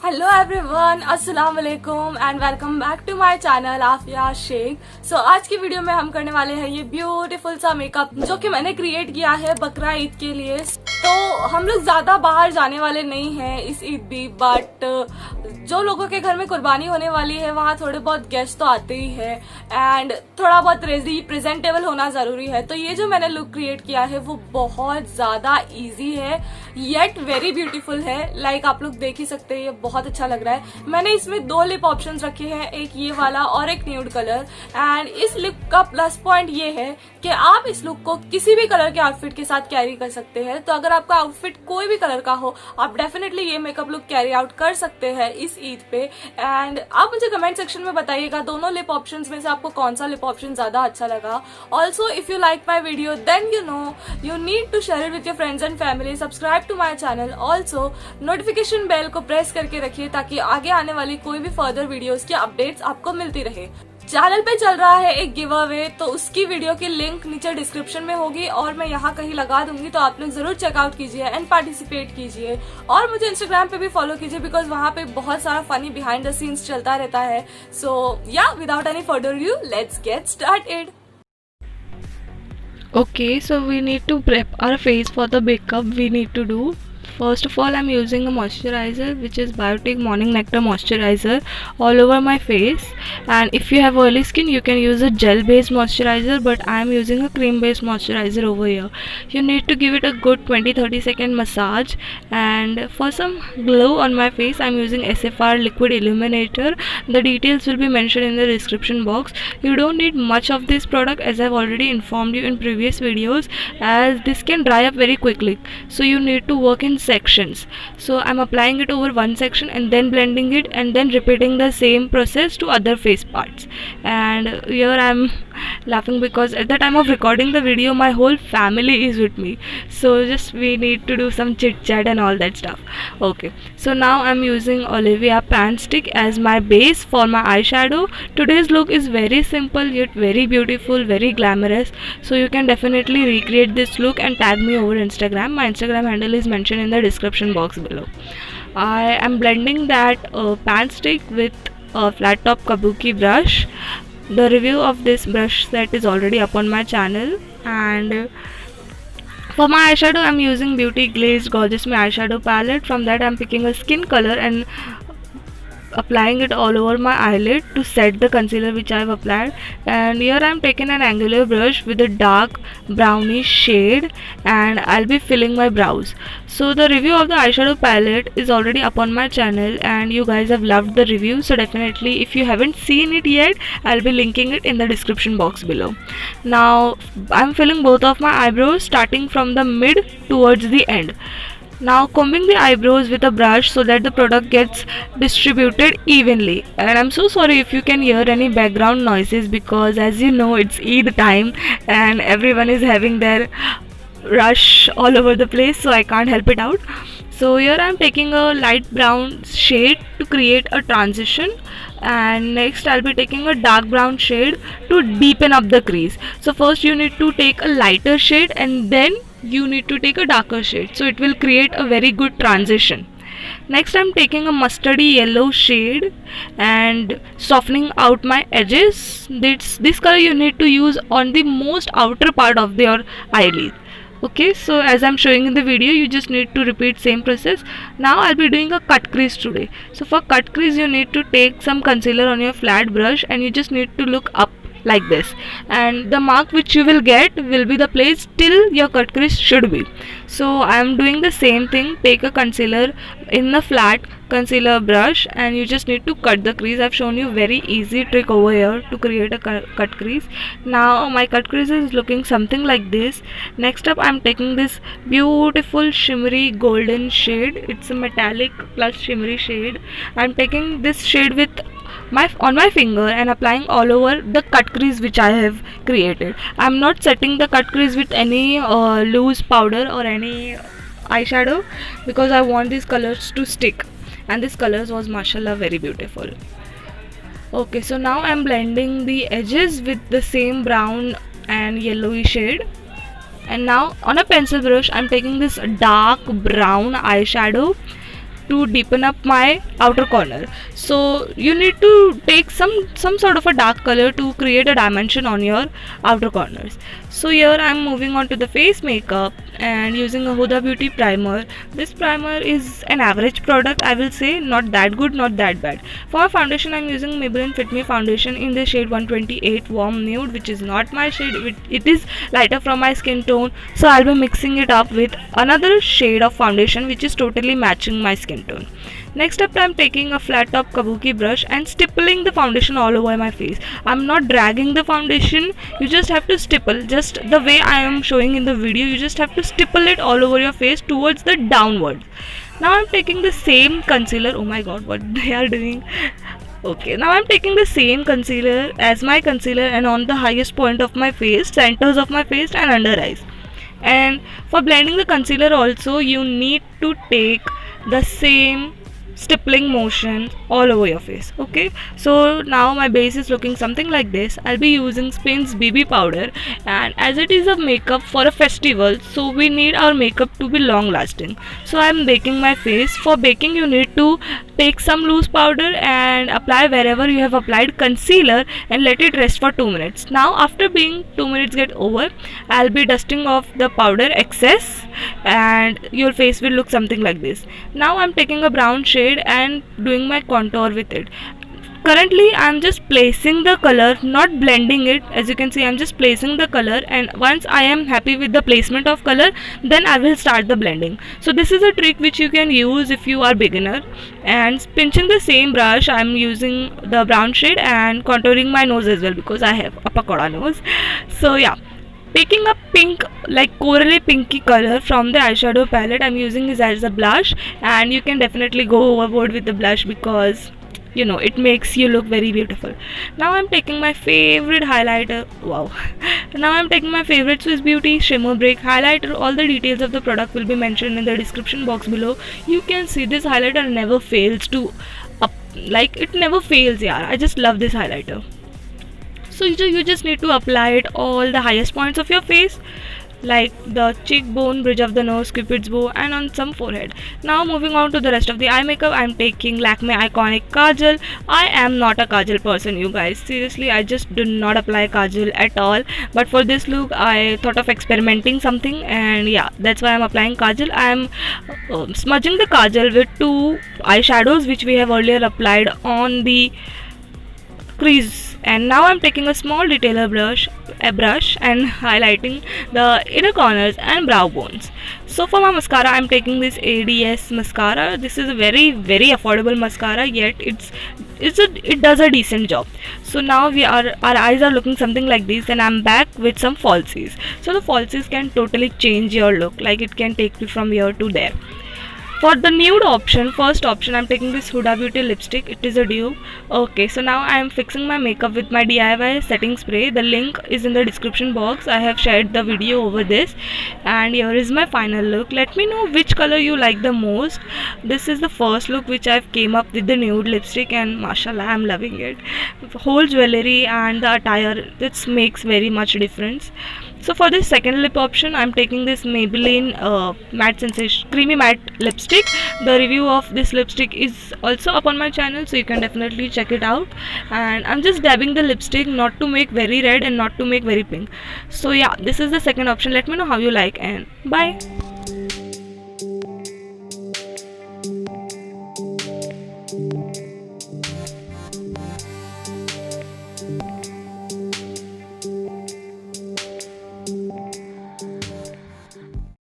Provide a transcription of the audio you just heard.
Hello everyone, अस्सलाम वालेकुम and welcome back to my channel Afiya Shaikh. So आज की वीडियो में हम करने वाले हैं ये ब्यूटीफुल सा मेकअप जो कि मैंने क्रिएट किया है बकरा ईद के लिए। तो हम लोग ज्यादा बाहर जाने वाले नहीं हैं इस ईद भी, बट जो लोगों के घर में कुर्बानी होने वाली है वहाँ थोड़े बहुत गेस्ट तो आते ही है एंड थोड़ा बहुत प्रेजेंटेबल होना जरूरी है। तो ये जो मैंने लुक क्रिएट किया है वो बहुत ज्यादा इजी है येट वेरी ब्यूटीफुल है। लाइक आप लोग देख ही सकते हैं, ये बहुत अच्छा लग रहा है। मैंने इसमें दो लिप ऑप्शंस रखे हैं, एक ये वाला और एक न्यूड कलर। एंड इस लुक का प्लस पॉइंट ये है कि आप इस लुक को किसी भी कलर के आउटफिट के साथ कैरी कर सकते हैं। तो अगर आपका आउटफिट कोई भी कलर का हो, आप डेफिनेटली ये मेकअप लुक कैरी आउट कर सकते हैं इस ईद पे। एंड आप मुझे कमेंट सेक्शन में बताइएगा दोनों लिप ऑप्शंस में से आपको कौन सा लिप ऑप्शन ज्यादा अच्छा लगा। Also if you like my video then you need to share it with your friends and family, subscribe to my channel, also notification bell को प्रेस करके रखिए ताकि आगे आने वाली कोई भी फर्दर वीडियोस की अपडेट्स आपको मिलती रहे। चैनल पे चल रहा है एक गिव अवे, तो उसकी वीडियो की लिंक नीचे डिस्क्रिप्शन में होगी और मैं यहाँ कहीं लगा दूंगी, तो आप लोग जरूर चेकआउट कीजिए एंड पार्टिसिपेट कीजिए। और मुझे इंस्टाग्राम पे भी फॉलो कीजिए बिकॉज वहाँ पे बहुत सारा फनी बिहाइंड द सीन्स चलता रहता है। सो या without any further due let's get started. Okay, so we need to prep our face for the makeup we need to do. First of all, I'm using a moisturizer which is Biotic Morning Nectar moisturizer all over my face. And if you have oily skin, you can use a gel based moisturizer, but I'm using a cream based moisturizer over here. You need to give it a good 20-30 second massage. And for some glow on my face, I'm using SFR liquid illuminator. The details will be mentioned in the description box. You don't need much of this product, as I've already informed you in previous videos, as this can dry up very quickly, so you need to work in sections. So I'm applying it over one section and then blending it and then repeating the same process to other face parts. And here I'm laughing because at the time of recording the video my whole family is with me, so just we need to do some chit chat and all that stuff. Okay, so now I'm using Olivia pan stick as my base for my eyeshadow. Today's look is very simple yet very beautiful, very glamorous, so you can definitely recreate this look and tag me over Instagram. My Instagram handle is mentioned in the description box below. I am blending that pan stick with a flat top kabuki brush. The review of this brush set is already up on my channel. And for my eyeshadow, I'm using Beauty Glazed Gorgeous Me eyeshadow palette. From that, I'm picking a skin color and applying it all over my eyelid to set the concealer which I have applied. And here I am taking an angular brush with a dark brownish shade and I'll be filling my brows. So the review of the eyeshadow palette is already up on my channel and you guys have loved the review, so definitely if you haven't seen it yet, I'll be linking it in the description box below. Now I'm filling both of my eyebrows starting from the mid towards the end. Now combing the eyebrows with a brush so that the product gets distributed evenly. And I'm so sorry if you can hear any background noises because as you know it's Eid time and everyone is having their rush all over the place, so I can't help it out. So here I'm taking a light brown shade to create a transition, and next I'll be taking a dark brown shade to deepen up the crease. So first you need to take a lighter shade and then you need to take a darker shade, so it will create a very good transition. Next I'm taking a mustardy yellow shade and softening out my edges. This color you need to use on the most outer part of your eyelid. Okay, so as I'm showing in the video, you just need to repeat same process. Now I'll be doing a cut crease today. So for cut crease you need to take some concealer on your flat brush and you just need to look up like this, and the mark which you will get will be the place till your cut crease should be. So I am doing the same thing. Take a concealer in the flat concealer brush and you just need to cut the crease. I've shown you very easy trick over here to create a cut crease. Now my cut crease is looking something like this. Next up I'm taking this beautiful shimmery golden shade. It's a metallic plus shimmery shade. I'm taking this shade with on my finger and applying all over the cut crease which I have created. I'm not setting the cut crease with any loose powder or any eyeshadow because I want these colors to stick, and this colors was mashallah very beautiful. Okay, so now I'm blending the edges with the same brown and yellowy shade, and now on a pencil brush I'm taking this dark brown eyeshadow to deepen up my outer corner. So you need to take some sort of a dark color to create a dimension on your outer corners. So here I am moving on to the face makeup and using a Huda Beauty primer. This primer is an average product, I will say, not that good, not that bad. For my foundation I am using Maybelline Fit Me foundation in the shade 128 Warm Nude, which is not my shade. It is lighter from my skin tone, so I'll be mixing it up with another shade of foundation which is totally matching my skin tone. Next up, I'm taking a flat top kabuki brush and stippling the foundation all over my face. I'm not dragging the foundation, you just have to stipple, just the way I am showing in the video. You just have to stipple it all over your face towards the downwards. Now I'm taking the same concealer. Oh my god, what they are doing. Okay, now I'm taking the same concealer as my concealer and on the highest point of my face, centers of my face and under eyes. And for blending the concealer also, you need to take the same stippling motion all over your face. Okay, so now my base is looking something like this. I'll be using Spins BB powder, and as it is a makeup for a festival, so we need our makeup to be long lasting. So I'm baking my face. For baking you need to take some loose powder and apply wherever you have applied concealer and let it rest for 2 minutes. Now after being 2 minutes get over, I'll be dusting off the powder excess and your face will look something like this. Now I'm taking a brown shade and doing my contour with it. Currently I'm just placing the color, not blending it. As you can see, I'm just placing the color, and once I am happy with the placement of color, then I will start the blending. So this is a trick which you can use if you are beginner. And pinching the same brush, I'm using the brown shade and contouring my nose as well because I have a pakoda nose. So yeah, taking a pink, like corally pinky color from the eyeshadow palette, I'm using this as a blush, and you can definitely go overboard with the blush because you know it makes you look very beautiful. Now I'm taking my favorite highlighter. Wow. Now I'm taking my favorite Swiss Beauty Shimmer Break highlighter. All the details of the product will be mentioned in the description box below. You can see this highlighter never fails to like it never fails. Yeah, I just love this highlighter. So you just need to apply it all the highest points of your face, like the cheekbone, bridge of the nose, cupid's bow, and on some forehead. Now moving on to the rest of the eye makeup, I'm taking Lakme Iconic Kajal. I am not a kajal person, you guys. Seriously, I just do not apply kajal at all. But for this look, I thought of experimenting something, and yeah, that's why I'm applying kajal. I'm smudging the kajal with 2 eyeshadows which we have earlier applied on the crease, and now I'm taking a small detailer brush and highlighting the inner corners and brow bones. So for my mascara, I'm taking this ADS mascara. This is a very affordable mascara, yet it does a decent job. So now our eyes are looking something like this, and I'm back with some falsies. So the falsies can totally change your look, like it can take you from here to there. For the nude option, first option, I'm taking this Huda Beauty lipstick. It is a dupe. Okay, so now I am fixing my makeup with my DIY setting spray. The link is in the description box. I have shared the video over this, and here is my final look. Let me know which color you like the most. This is the first look which I've came up with the nude lipstick, and mashallah, I'm loving it. Whole jewelry and the attire, this makes very much difference. So for this second lip option, I'm taking this Maybelline Matte Sensation Creamy Matte Lipstick. The review of this lipstick is also up on my channel, so you can definitely check it out. And I'm just dabbing the lipstick, not to make very red and not to make very pink. So yeah, this is the second option. Let me know how you like, and bye.